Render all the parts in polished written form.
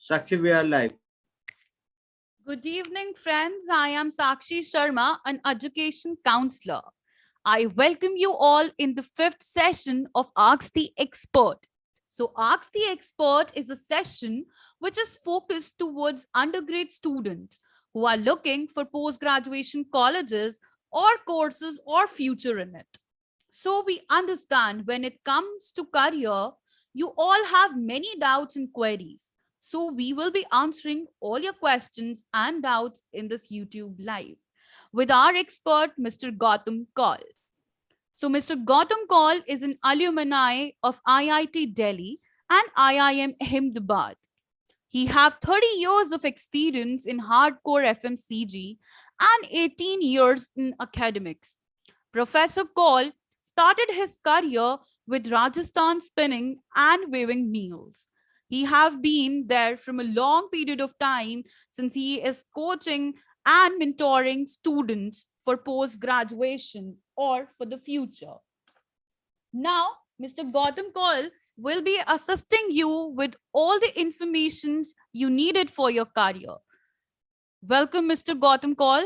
Sakshi, we are live. Good evening, friends. I am Sakshi Sharma, an education counselor. I welcome you all in the fifth session of Ask the Expert. So, Ask the Expert is a session which is focused towards undergrad students who are looking for post graduation colleges or courses or future in it. So, we understand when it comes to career, you all have many doubts and queries. So, we will be answering all your questions and doubts in this YouTube live with our expert, Mr. Gautam Kaul. So, Mr. Gautam Kaul is an alumni of IIT Delhi and IIM Ahmedabad. He have 30 years of experience in hardcore FMCG and 18 years in academics. Professor Kaul started his career with Rajasthan spinning and weaving mills. He have been there from a long period of time since he is coaching and mentoring students for post graduation or for the future. Now, Mr. Gautam Kaul will be assisting you with all the informations you needed for your career. Welcome, Mr. Gautam Kaul.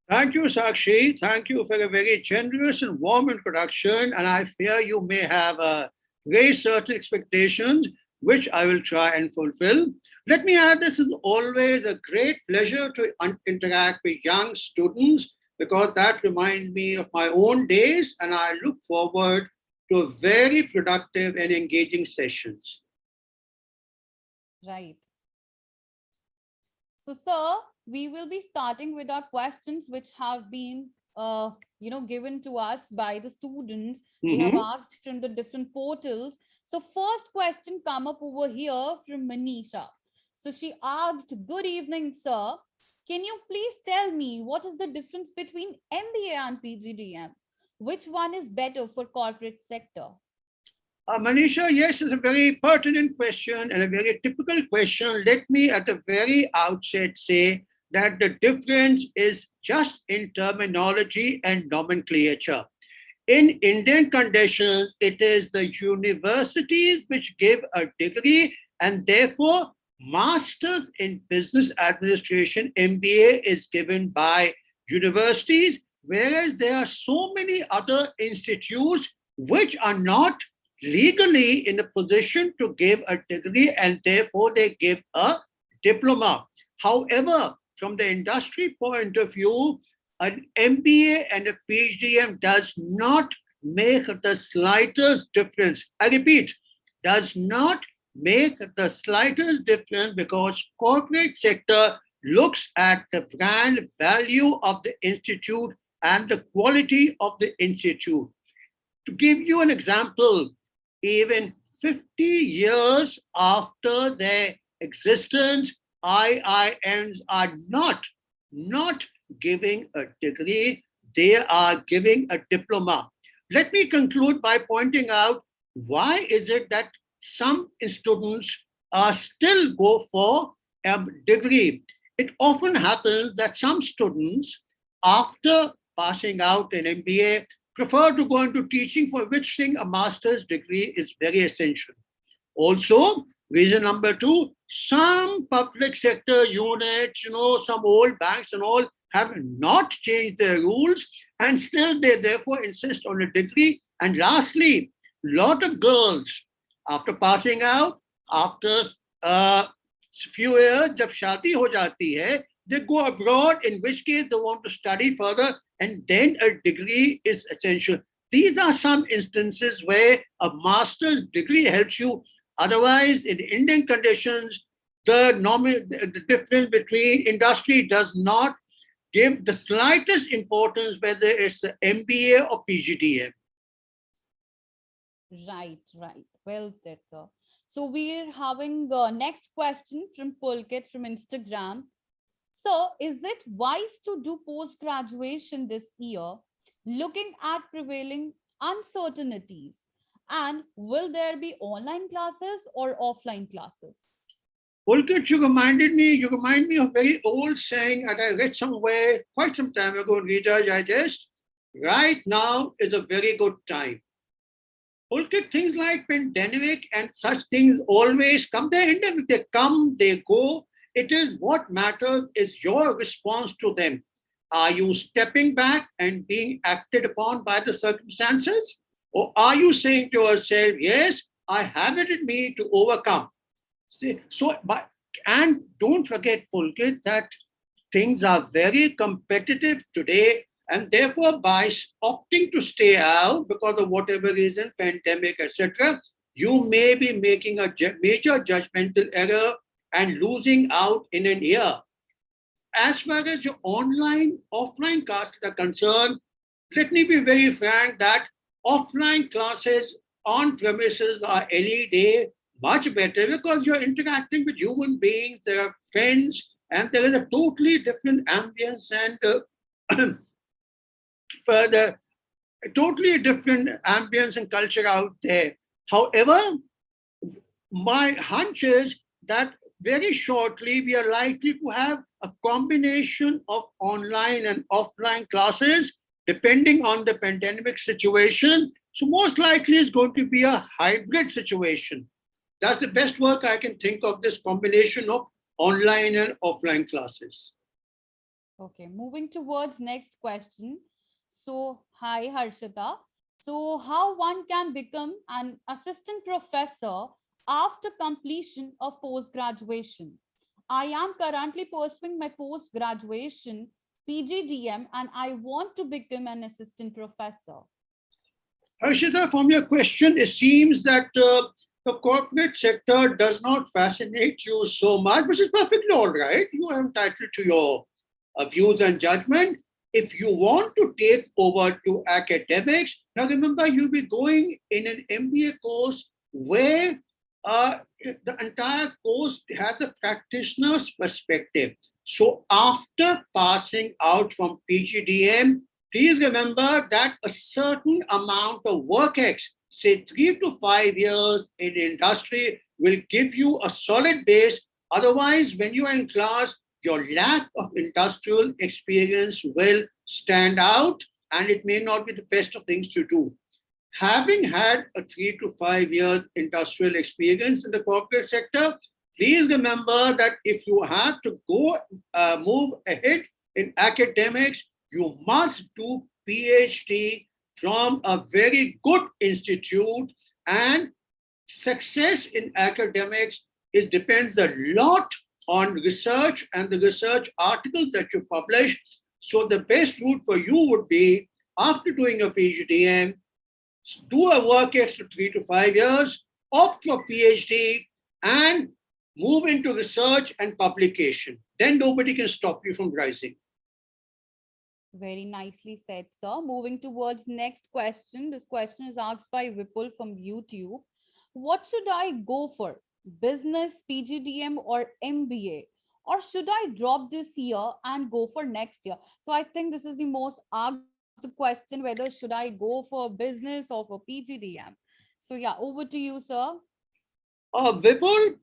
Thank you, Sakshi. Thank you for a very generous and warm introduction. And I fear you may have very certain expectations, which I will try and fulfill. Let me add, this is always a great pleasure to interact with young students because that reminds me of my own days, and I look forward to a very productive and engaging sessions. Right. So, sir, we will be starting with our questions which have been given to us by the students. They have Mhm. asked from the different portals. So first question come up over here from Manisha. So she asked, good evening, sir. Can you please tell me what is the difference between MBA and PGDM? Which one is better for corporate sector? Manisha, yes, it's a very pertinent question and a very typical question. Let me at the very outset say that the difference is just in terminology and nomenclature. In Indian conditions, it is the universities which give a degree, and therefore, Masters in Business Administration MBA is given by universities, whereas there are so many other institutes which are not legally in a position to give a degree, and therefore they give a diploma. However, from the industry point of view, an MBA and a PhD does not make the slightest difference. I repeat, does not make the slightest difference because corporate sector looks at the brand value of the institute and the quality of the institute. To give you an example, even 50 years after their existence, IIMs are not giving a degree, they are giving a diploma. Let me conclude by pointing out why is it that some students still go for a degree. It often happens that some students, after passing out an MBA, prefer to go into teaching, for which thing a master's degree is very essential. Also, reason number two, some public sector units, some old banks and all have not changed their rules, and still they therefore insist on a degree. And lastly, lot of girls, after passing out, after a few years, जब शादी हो जाती है, they go abroad, in which case they want to study further, and then a degree is essential. These are some instances where a master's degree helps you. Otherwise, in Indian conditions, the difference between industry does not give the slightest importance whether it's a MBA or PGDM. Right, right. Well said, sir. So we're having next question from Pulkit from Instagram. So is it wise to do post graduation this year, looking at prevailing uncertainties? And will there be online classes or offline classes? Pulkit, you remind me of a very old saying that I read somewhere quite some time ago in Reader's Digest. Right now is a very good time. Pulkit, things like pandemic and such things always come. They're endemic. They come, they go. It is what matters is your response to them. Are you stepping back and being acted upon by the circumstances? Or are you saying to yourself, yes, I have it in me to overcome? And don't forget, Pulkit, that things are very competitive today, and therefore, by opting to stay out because of whatever reason, pandemic, etc., you may be making a major judgmental error and losing out in an year. As far as your online, offline classes are concerned, let me be very frank that offline classes on premises are any day much better because you're interacting with human beings, there are friends, and there is a totally different ambience and further, a totally different ambience and culture out there. However, my hunch is that very shortly we are likely to have a combination of online and offline classes depending on the pandemic situation. So, most likely it's going to be a hybrid situation. That's the best work I can think of, this combination of online and offline classes. Okay, moving towards next question. So, hi Harshita. So, how one can become an assistant professor after completion of post graduation? I am currently pursuing my post graduation PGDM and I want to become an assistant professor. Harshita, from your question, it seems that the corporate sector does not fascinate you so much, which is perfectly all right. You are entitled to your views and judgment. If you want to take over to academics, now remember you'll be going in an MBA course where the entire course has a practitioner's perspective. So after passing out from PGDM, please remember that a certain amount of work X, say 3 to 5 years in industry, will give you a solid base. Otherwise, when you are in class, your lack of industrial experience will stand out and it may not be the best of things to do. Having had a 3 to 5 year industrial experience in the corporate sector, please remember that if you have to go move ahead in academics, you must do PhD from a very good institute, and success in academics is depends a lot on research and the research articles that you publish. So the best route for you would be after doing a PhD, do a work extra 3 to 5 years, opt for PhD, and move into research and publication. Then nobody can stop you from rising. Very nicely said, sir. Moving towards next question. This question is asked by Vipul from YouTube. What should I go for? Business, PGDM, or MBA? Or should I drop this year and go for next year? So I think this is the most asked question, whether should I go for business or for PGDM? So yeah, over to you, sir. Vipul,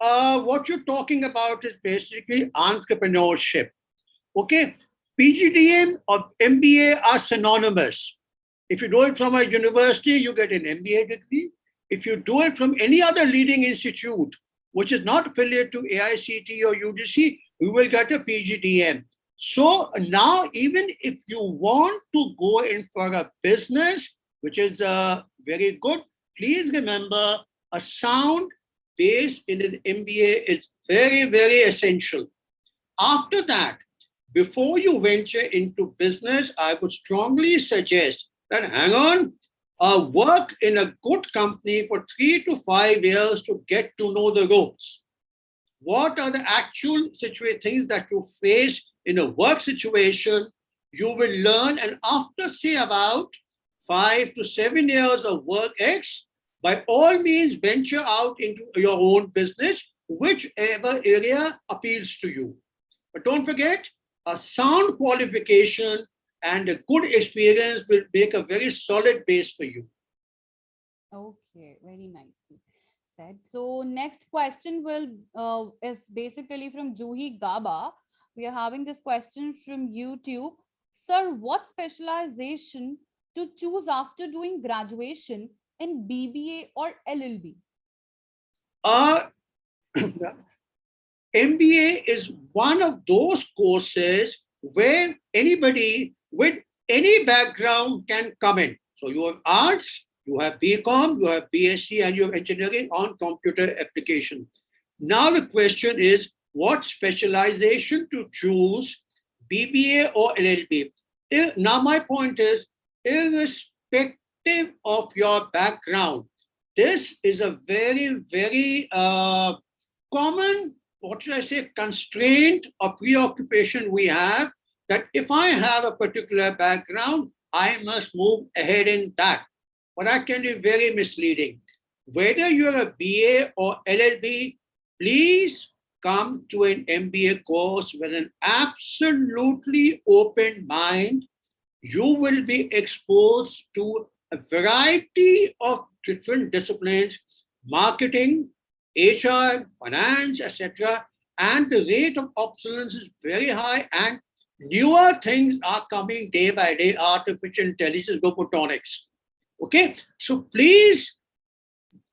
what you're talking about is basically entrepreneurship. Okay, PGDM or MBA are synonymous. If you do it from a university, you get an MBA degree. If you do it from any other leading institute, which is not affiliated to AICT or UGC, you will get a PGDM. So now, even if you want to go in for a business, which is very good, please remember a sound base in an MBA is very, very essential. After that, before you venture into business, I would strongly suggest that hang on, work in a good company for 3 to 5 years to get to know the ropes. What are the actual things that you face in a work situation? You will learn, and after say about 5 to 7 years of work X, by all means venture out into your own business, whichever area appeals to you. But don't forget, a sound qualification and a good experience will make a very solid base for you. Okay, very nicely said. So next question will is basically from Juhi Gaba. We are having this question from YouTube. Sir, what specialization to choose after doing graduation in BBA or LLB? Uh, MBA is one of those courses where anybody with any background can come in. So you have arts, you have BCom, you have BSc, and you have engineering on computer application. Now the question is what specialization to choose, BBA or LLB? Now my point is, irrespective of your background, this is a very, very common, what should I say, constraint or preoccupation we have, that if I have a particular background, I must move ahead in that. But that can be very misleading. Whether you're a BA or LLB, please come to an MBA course with an absolutely open mind. You will be exposed to a variety of different disciplines: marketing, HR, finance, etc. And the rate of obsolescence is very high, and newer things are coming day by day: artificial intelligence, robotics. Okay, so please,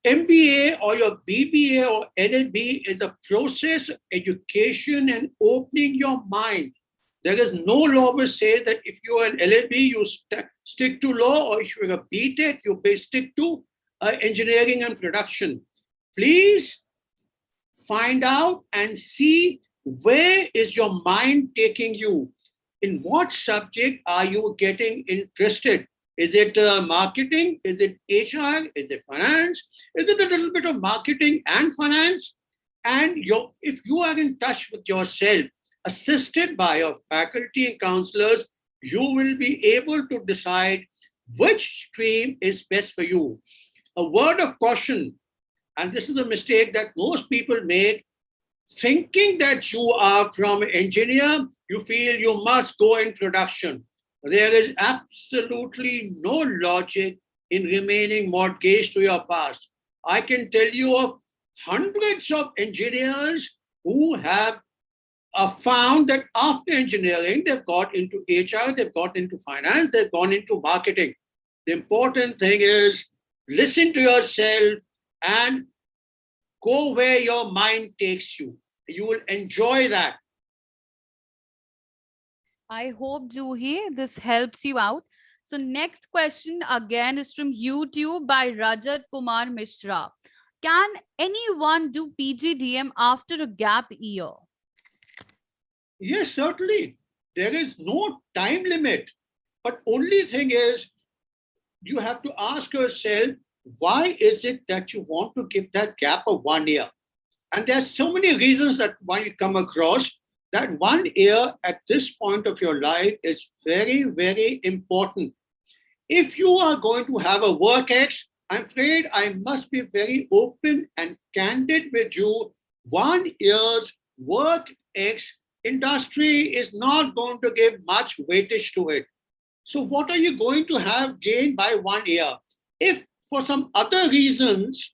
MBA or your BBA or LLB is a process of education and opening your mind. There is no law which says that if you are an LLB, you stick to law, or if you're a BTech, you stick to engineering and production. Please find out and see where is your mind taking you. In what subject are you getting interested? Is it marketing? Is it HR? Is it finance? Is it a little bit of marketing and finance? And if you are in touch with yourself, assisted by your faculty and counselors, you will be able to decide which stream is best for you. A word of caution, and this is a mistake that most people make: thinking that you are from engineer, you feel you must go in production. There is absolutely no logic in remaining mortgaged to your past. I can tell you of hundreds of engineers who have found that after engineering, they've got into HR, they've got into finance, they've gone into marketing. The important thing is listen to yourself and go where your mind takes you. You will enjoy that. I hope, Juhi, this helps you out. So, next question again is from YouTube by Rajat Kumar Mishra. Can anyone do PGDM after a gap year? Yes, certainly. There is no time limit. But only thing is, you have to ask yourself, why is it that you want to give that gap of 1 year? And there's so many reasons that one you come across. That 1 year at this point of your life is very, very important. If you are going to have a work ex, I'm afraid I must be very open and candid with you. 1 year's work ex industry is not going to give much weightage to it. So, what are you going to have gained by 1 year? If for some other reasons,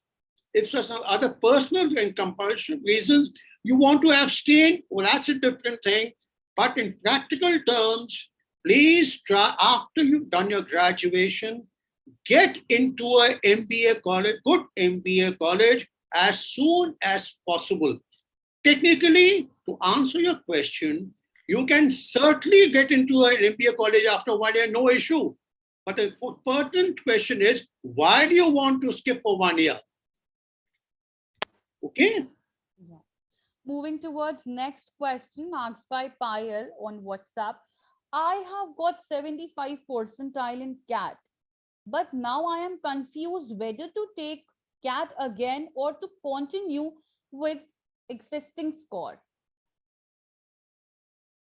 if for some other personal and compulsive reasons, you want to abstain, well, that's a different thing. But in practical terms, please try, after you've done your graduation, get into a MBA college, good MBA college, as soon as possible. Technically, to answer your question, you can certainly get into an MBA college after 1 year, no issue. But the pertinent question is, why do you want to skip for 1 year? Okay? Yeah. Moving towards next question asked by Payal on WhatsApp. I have got 75 percentile in CAT, but now I am confused whether to take CAT again or to continue with existing score.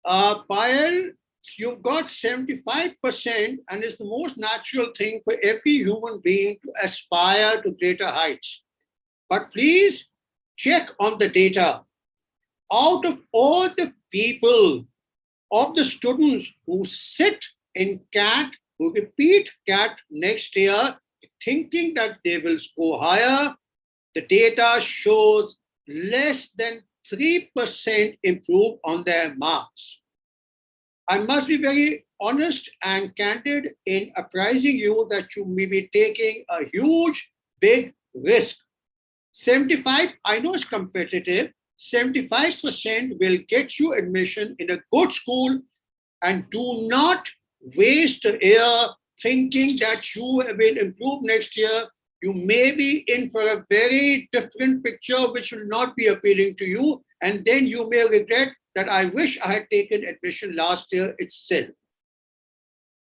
Payal, you've got 75%, and it's the most natural thing for every human being to aspire to greater heights. But please check on the data. Out of all the people, of the students who sit in CAT, who repeat CAT next year, thinking that they will score higher, the data shows less than 3% improve on their marks. I must be very honest and candid in apprising you that you may be taking a huge, big risk. 75, I know it's competitive. 75% will get you admission in a good school, and do not waste a year thinking that you will improve next year. You may be in for a very different picture which will not be appealing to you, and then you may regret that I wish I had taken admission last year itself.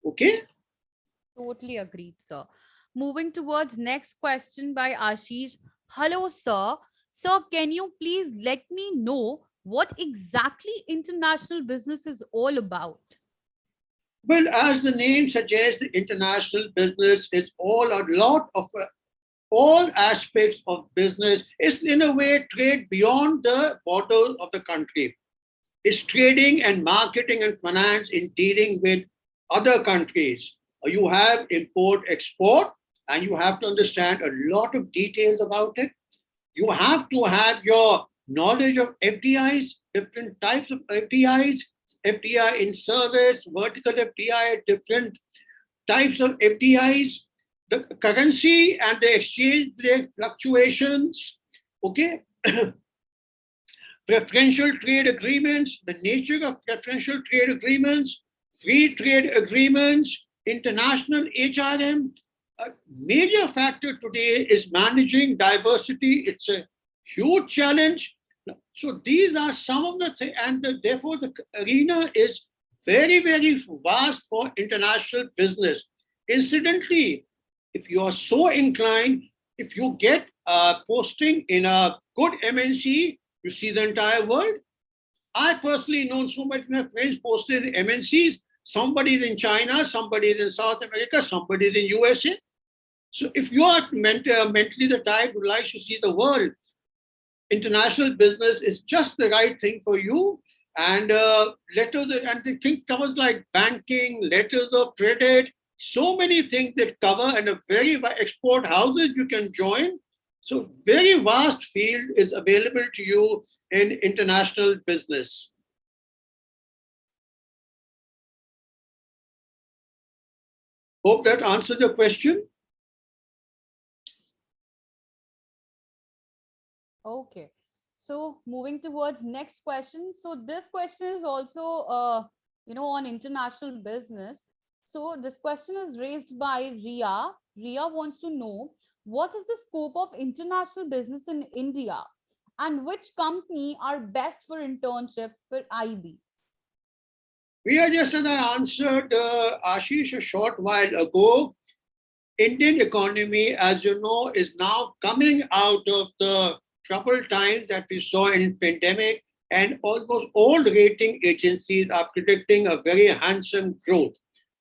Okay? Totally agreed, sir. Moving towards next question by Ashish. Hello, sir. Sir, can you please let me know what exactly international business is all about? Well, as the name suggests, the international business is all a lot of all aspects of business. Is in a way trade beyond the borders of the country. It's trading and marketing and finance in dealing with other countries. You have import export, and you have to understand a lot of details about it. You have to have your knowledge of FDIs, different types of FDIs, FDI in service, vertical FDI, different types of FDIs, the currency and the exchange rate fluctuations, okay? Preferential trade agreements, the nature of preferential trade agreements, free trade agreements, international HRM. A major factor today is managing diversity. It's a huge challenge. So these are some of the things, and therefore the arena is very, very vast for international business. Incidentally, if you are so inclined, if you get a posting in a good MNC, you see the entire world. I personally know so many of my friends posted in MNCs. Somebody is in China, somebody is in South America, somebody is in USA. So if you are mentally the type who likes to see the world, international business is just the right thing for you. And and the thing covers like banking, letters of credit, so many things that cover, and a very export houses you can join. So very vast field is available to you in international business. Hope that answers your question. Okay. So moving towards next question. So this question is also, on international business. So this question is raised by Ria. Ria wants to know what is the scope of international business in India and which company are best for internship for IB? We are just as I answered Ashish a short while ago. Indian economy, as you know, is now coming out of the troubled times that we saw in pandemic, and almost all rating agencies are predicting a very handsome growth.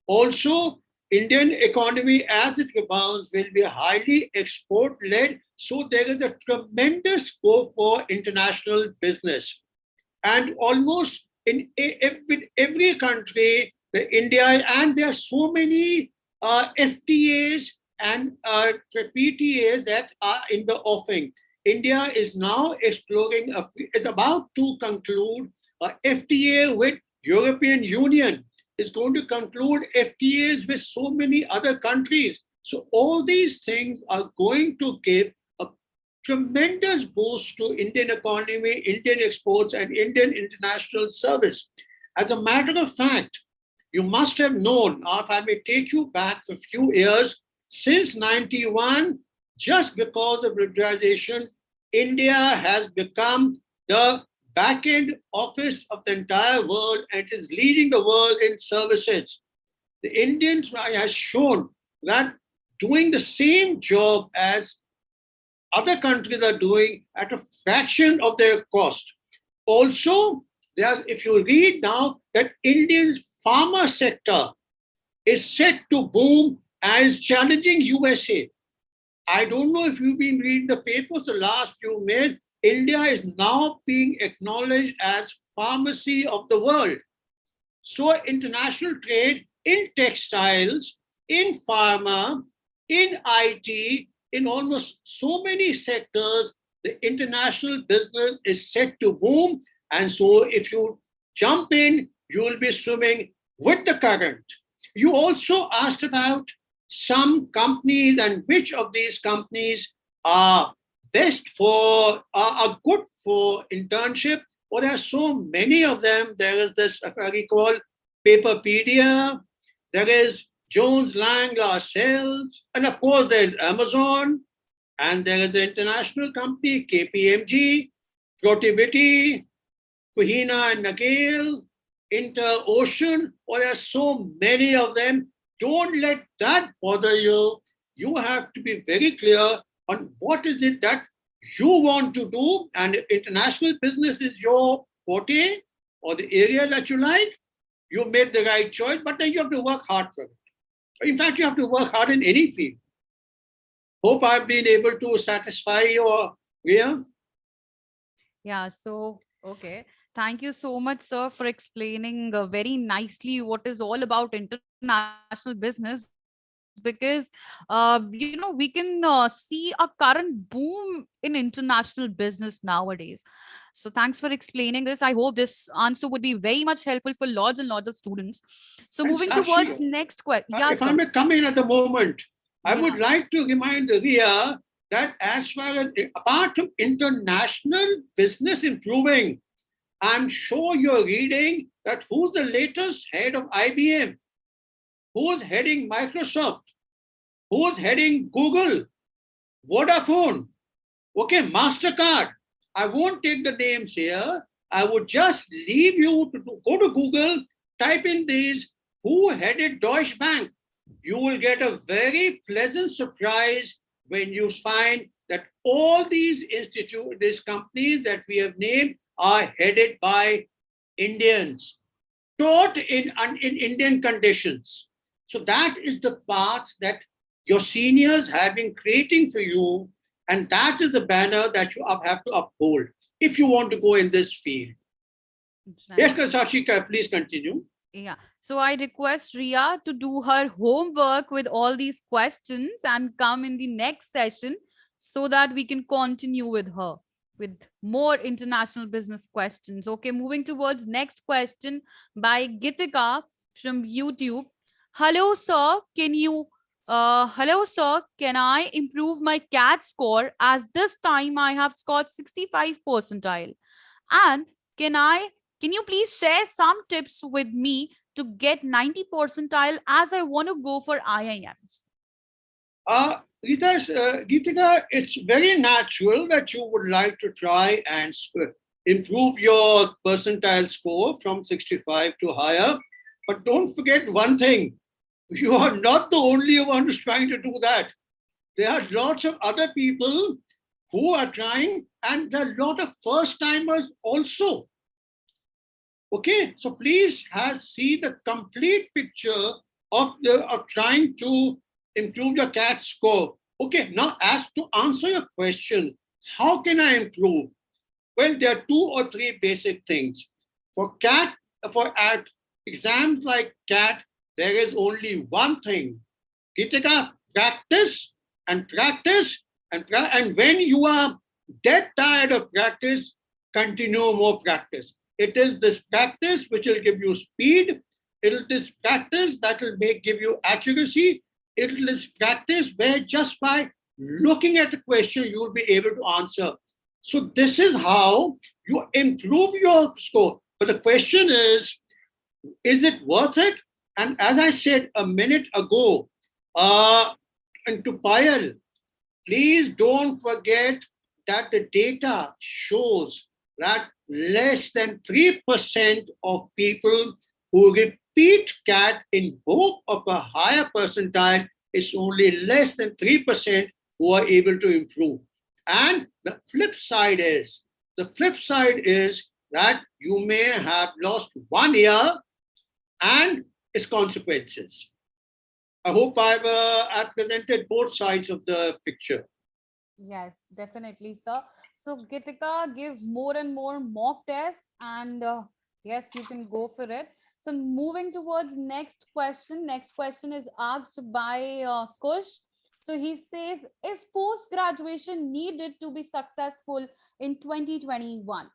Also, Indian economy, as it rebounds, will be highly export-led. So there is a tremendous scope for international business. And almost in every country, the India, and there are so many FTAs and PTAs that are in the offing. India is now exploring, is about to conclude a FTA with European Union. Is going to conclude FTAs with so many other countries. So all these things are going to give a tremendous boost to Indian economy, Indian exports, and Indian international service. As a matter of fact, you must have known, if I may take you back a few years, since 91, just because of liberalization, India has become the back-end office of the entire world and is leading the world in services. The Indians has shown that doing the same job as other countries are doing at a fraction of their cost. Also, if you read now that Indian pharma sector is set to boom as challenging USA. I don't know if you've been reading the papers the last few minutes. India is now being acknowledged as pharmacy of the world. So international trade in textiles, in pharma, in IT, in almost so many sectors, the international business is set to boom. And so if you jump in, you will be swimming with the current. You also asked about some companies and which of these companies are best for, are good for internship. Well, there are so many of them. There is this, if I recall, Paperpedia, there is Jones Lang LaSalle, and of course there's Amazon, and there is the international company KPMG, Protiviti, Kuhina and Nagel, Interocean. Well, there are so many of them. Don't let that bother you. You have to be very clear on what is it that you want to do. And if international business is your forte or the area that you like, you made the right choice, but then you have to work hard for it. In fact, you have to work hard in any field. Hope I've been able to satisfy your Ria. Yeah, so okay. Thank you so much, sir, for explaining very nicely what is all about international business because we can see a current boom in international business nowadays. So thanks for explaining this. I hope this answer would be very much helpful for lots and lots of students. So moving And towards next Sakshi, question. Yeah, sir. if I may come in at the moment, I Yeah. would like to remind Ria that as far as apart from international business improving, I'm sure you're reading that who's the latest head of IBM, who's heading Microsoft, who's heading Google, Vodafone, okay, MasterCard. I won't take the names here. I would just leave you to go to Google, type in these, who headed Deutsche Bank. You will get a very pleasant surprise when you find that all these companies that we have named are headed by Indians, taught in Indian conditions. So that is the path that your seniors have been creating for you, and that is the banner that you have to uphold if you want to go in this field. Yes, Right. Sakshika, please continue. Yeah. So I request Ria to do her homework with all these questions and come in the next session so that we can continue with her with more international business questions. Okay, moving towards next question by Gitika from YouTube. Hello, sir. Hello, sir. Can I improve my CAT score as this time I have scored 65 percentile? And can I can you please share some tips with me to get 90 percentile as I want to go for IIMs? Geetika, it's very natural that you would like to try and improve your percentile score from 65 to higher. But don't forget one thing, you are not the only one who's trying to do that. There are lots of other people who are trying, and there are a lot of first timers also. Okay, so please see the complete picture of trying to improve your CAT score. Okay, now as to answer your question, how can I improve? Well, there are two or three basic things. For CAT, for at exams like CAT, there is only one thing. Gitika, practice and practice and when you are dead tired of practice, continue more practice. It is this practice which will give you speed. It is this practice that will give you accuracy. It is this practice where just by looking at a question, you will be able to answer. So this is how you improve your score. But the question is it worth it? And as I said a minute ago, and to Payal, please don't forget that the data shows that less than 3% of people who repeat CAT in hope of a higher percentile is only less than 3% who are able to improve. And the flip side is that you may have lost 1 year and its consequences. I hope I've presented both sides of the picture. Yes, definitely, sir. So, Gitika, give more and more mock tests, and yes, you can go for it. So, moving towards next question. Next question is asked by Kush. So, he says, is post graduation needed to be successful in 2021?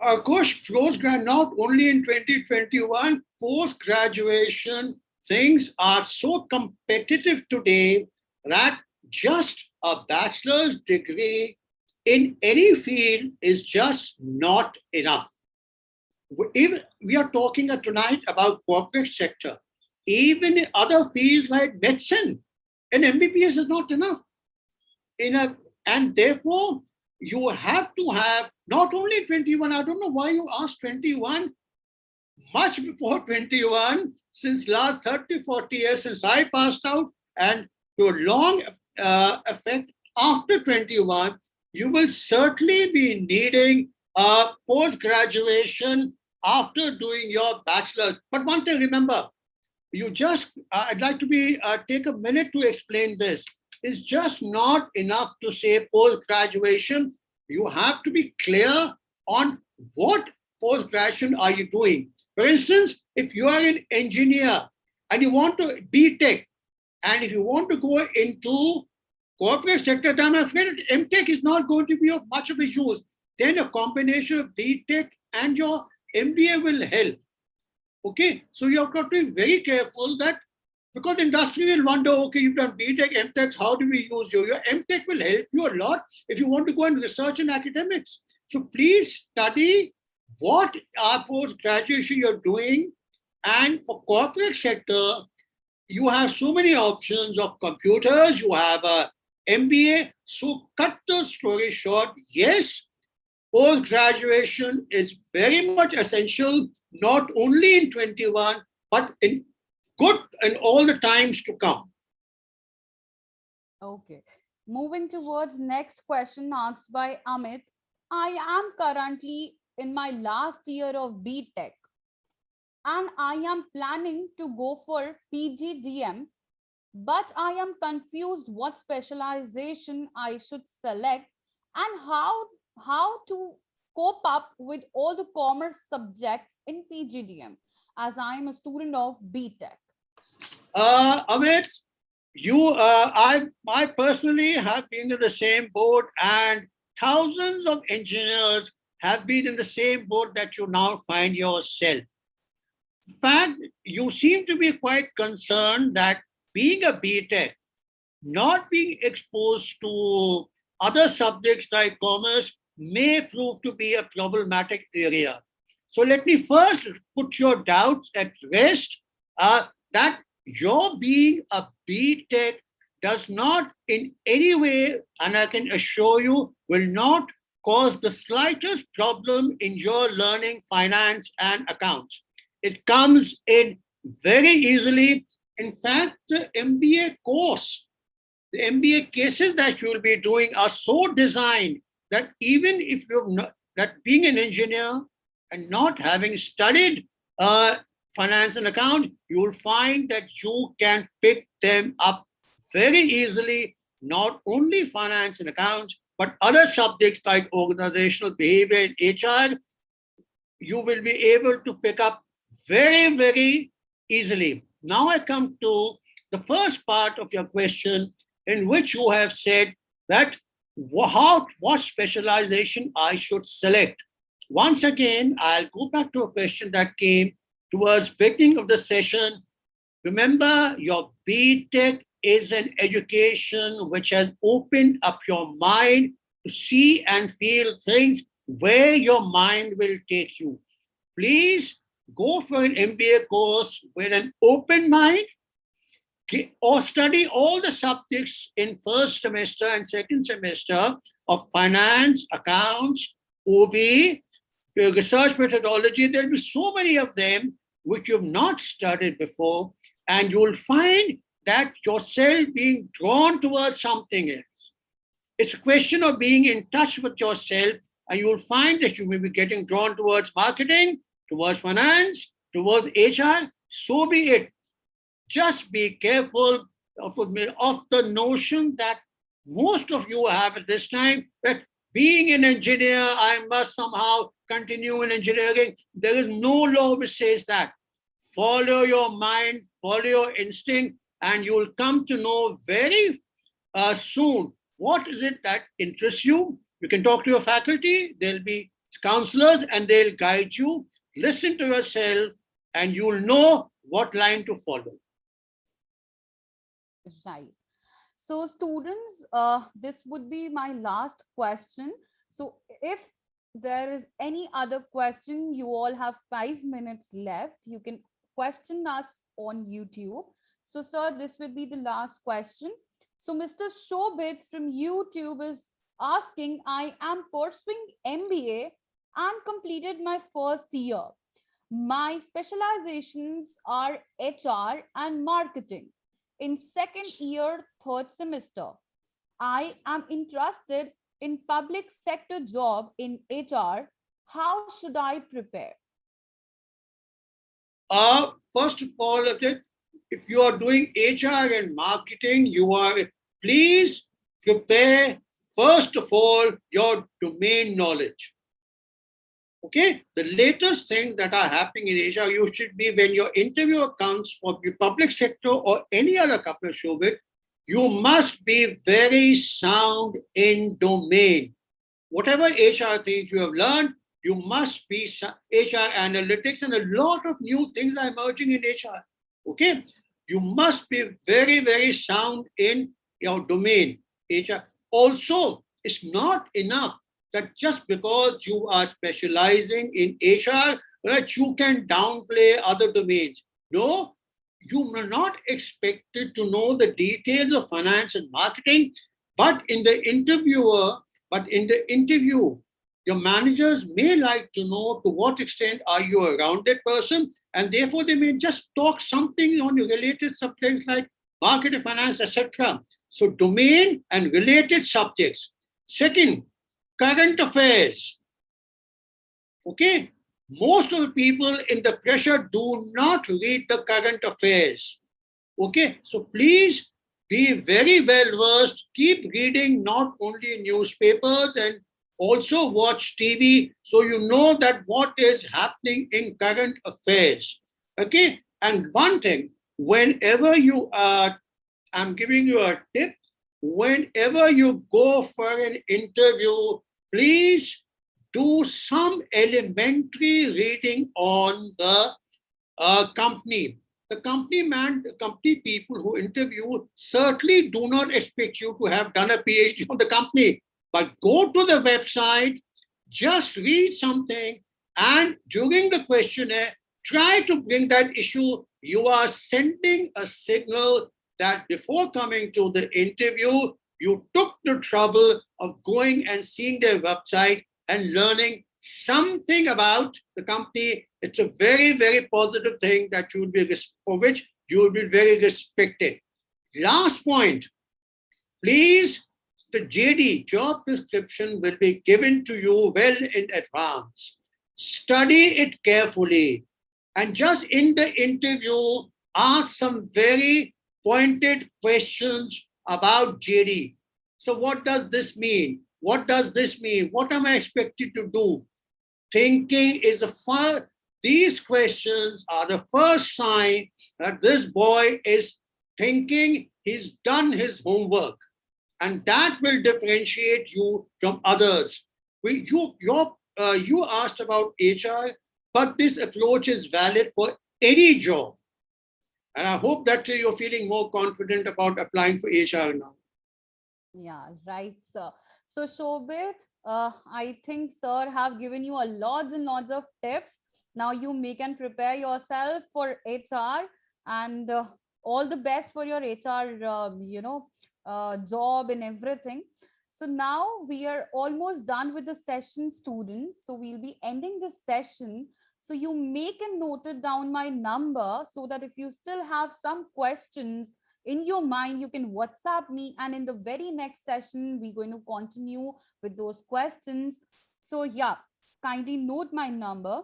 Of course, postgrad, not only in 2021, post graduation things are so competitive today that just a bachelor's degree in any field is just not enough. If we are talking tonight about corporate sector, even in other fields like medicine, an MBBS is not enough. In a and therefore you have to have not only 21. I don't know why you asked 21. Much before 21, since last 30, 40 years since I passed out, and to a long effect after 21, you will certainly be needing a post graduation after doing your bachelor's. But one thing, remember, you just I'd like to be take a minute to explain this. It's just not enough to say post graduation. You have to be clear on what post graduation are you doing. For instance, if you are an engineer and you want to be tech, and if you want to go into corporate sector, then I'm afraid MTech is not going to be of much of a use. Then a combination of BTech and your MBA will help. Okay, so you have got to be very careful that because the industry will wonder, okay, you've done BTech, MTech, how do we use you? Your MTech will help you a lot if you want to go and research in academics. So please study what post graduation you're doing. And for corporate sector, you have so many options of computers, you have a MBA. So cut the story short, yes, post graduation is very much essential, not only in 21, but in good in all the times to come. Okay. Moving towards next question asked by Amit. I am currently in my last year of BTech and I am planning to go for PGDM, but I am confused what specialization I should select and how to cope up with all the commerce subjects in PGDM as I am a student of BTech. Amit, I personally have been in the same boat, and thousands of engineers have been in the same boat that you now find yourself. In fact, you seem to be quite concerned that being a BTech, not being exposed to other subjects like commerce may prove to be a problematic area. So let me first put your doubts at rest that your being a BTech does not in any way, and I can assure you, will not cause the slightest problem in your learning finance and accounts. It comes in very easily. In fact, the MBA course, the MBA cases that you will be doing are so designed that even if you've not, that being an engineer and not having studied finance and account, you will find that you can pick them up very easily, not only finance and accounts, but other subjects like organizational behavior and HR, you will be able to pick up very, very easily. Now I come to the first part of your question, in which you have said that what specialization I should select. Once again, I'll go back to a question that came towards beginning of the session. Remember, your BTech is an education which has opened up your mind to see and feel things where your mind will take you. Please go for an MBA course with an open mind, or study all the subjects in first semester and second semester of finance, accounts, OB, research methodology. There'll be so many of them which you've not studied before, and you'll find that yourself being drawn towards something else. It's a question of being in touch with yourself, and you'll find that you may be getting drawn towards marketing, towards finance, towards HR. So be it. Just be careful of the notion that most of you have at this time, that being an engineer, I must somehow continue in engineering. There is no law which says that. Follow your mind, follow your instinct, and you will come to know very soon what is it that interests you. You can talk to your faculty. They'll be counselors, and they'll guide you. Listen to yourself, and you'll know what line to follow. Right. So students, this would be my last question. So if there is any other question, you all have 5 minutes left. You can question us on YouTube. So sir, this will be the last question. So Mr. Shobit from YouTube is asking, I am pursuing MBA and completed my first year. My specializations are HR and marketing. In second year, third semester, I am interested in public sector job in HR. How should I prepare? First of all, okay, if you are doing HR and marketing, please prepare first of all your domain knowledge. Okay, the latest things that are happening in Asia, you should be when your interviewer comes for the public sector or any other couple of Shobit, you must be very sound in domain. Whatever HR things you have learned, you must be HR analytics, and a lot of new things are emerging in HR. Okay, you must be very, very sound in your domain. HR. Also, it's not enough that just because you are specializing in HR, that you can downplay other domains. No, you are not expected to know the details of finance and marketing, but in the interview, your managers may like to know to what extent are you a rounded person, and therefore they may just talk something on related subjects like market and finance, etc. So domain and related subjects. Second, current affairs. Okay, most of the people in the pressure do not read the current affairs. Okay, so please be very well versed. Keep reading not only newspapers and also watch TV so you know that what is happening in current affairs. Okay, and one thing, whenever you are, I'm giving you a tip, whenever you go for an interview, please do some elementary reading on the company. The company people who interview certainly do not expect you to have done a PhD on the company, but go to the website, just read something, and during the questionnaire, try to bring that issue. You are sending a signal that before coming to the interview, you took the trouble of going and seeing their website and learning something about the company. It's a very, very positive thing that you will be for which you will be very respected. Last point, please, the JD job description will be given to you well in advance. Study it carefully, and just in the interview, ask some very pointed questions about JD. So, what does this mean? What does this mean? What am I expected to do? Thinking is the first, these questions are the first sign that this boy is thinking, he's done his homework, and that will differentiate you from others. You asked about HR, but this approach is valid for any job. And I hope that you're feeling more confident about applying for HR now. Yeah, right, sir. So, Shobit, I think sir have given you a lots and lots of tips. Now you make and prepare yourself for HR, and all the best for your HR, job and everything. So now we are almost done with the session, students. So we'll be ending this session. So you make and note it down my number so that if you still have some questions in your mind, you can WhatsApp me. And in the very next session, we're going to continue with those questions. So yeah, kindly note my number.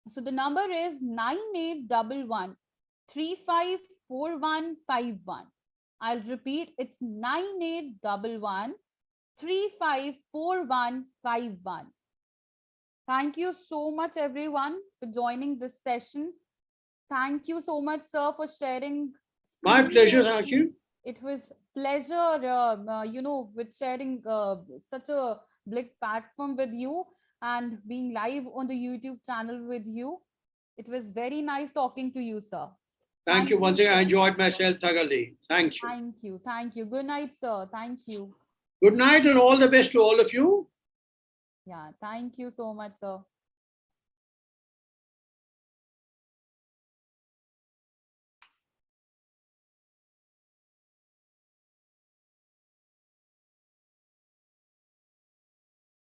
So the number is 9811 354151. I'll repeat, it's 9811 354151. Thank you so much, everyone, for joining this session. Thank you so much, sir, for sharing My screen pleasure, with me. Sakshi. It was pleasure, with sharing such a big platform with you. and being live on the YouTube channel with you. It was very nice talking to you, sir. Thank Thank you once you again. I so much. enjoyed myself thoroughly. Thank you. Thank you. Thank you. Good night, sir. Thank you. Good night and all the best to all of you. Yeah, thank you so much, sir.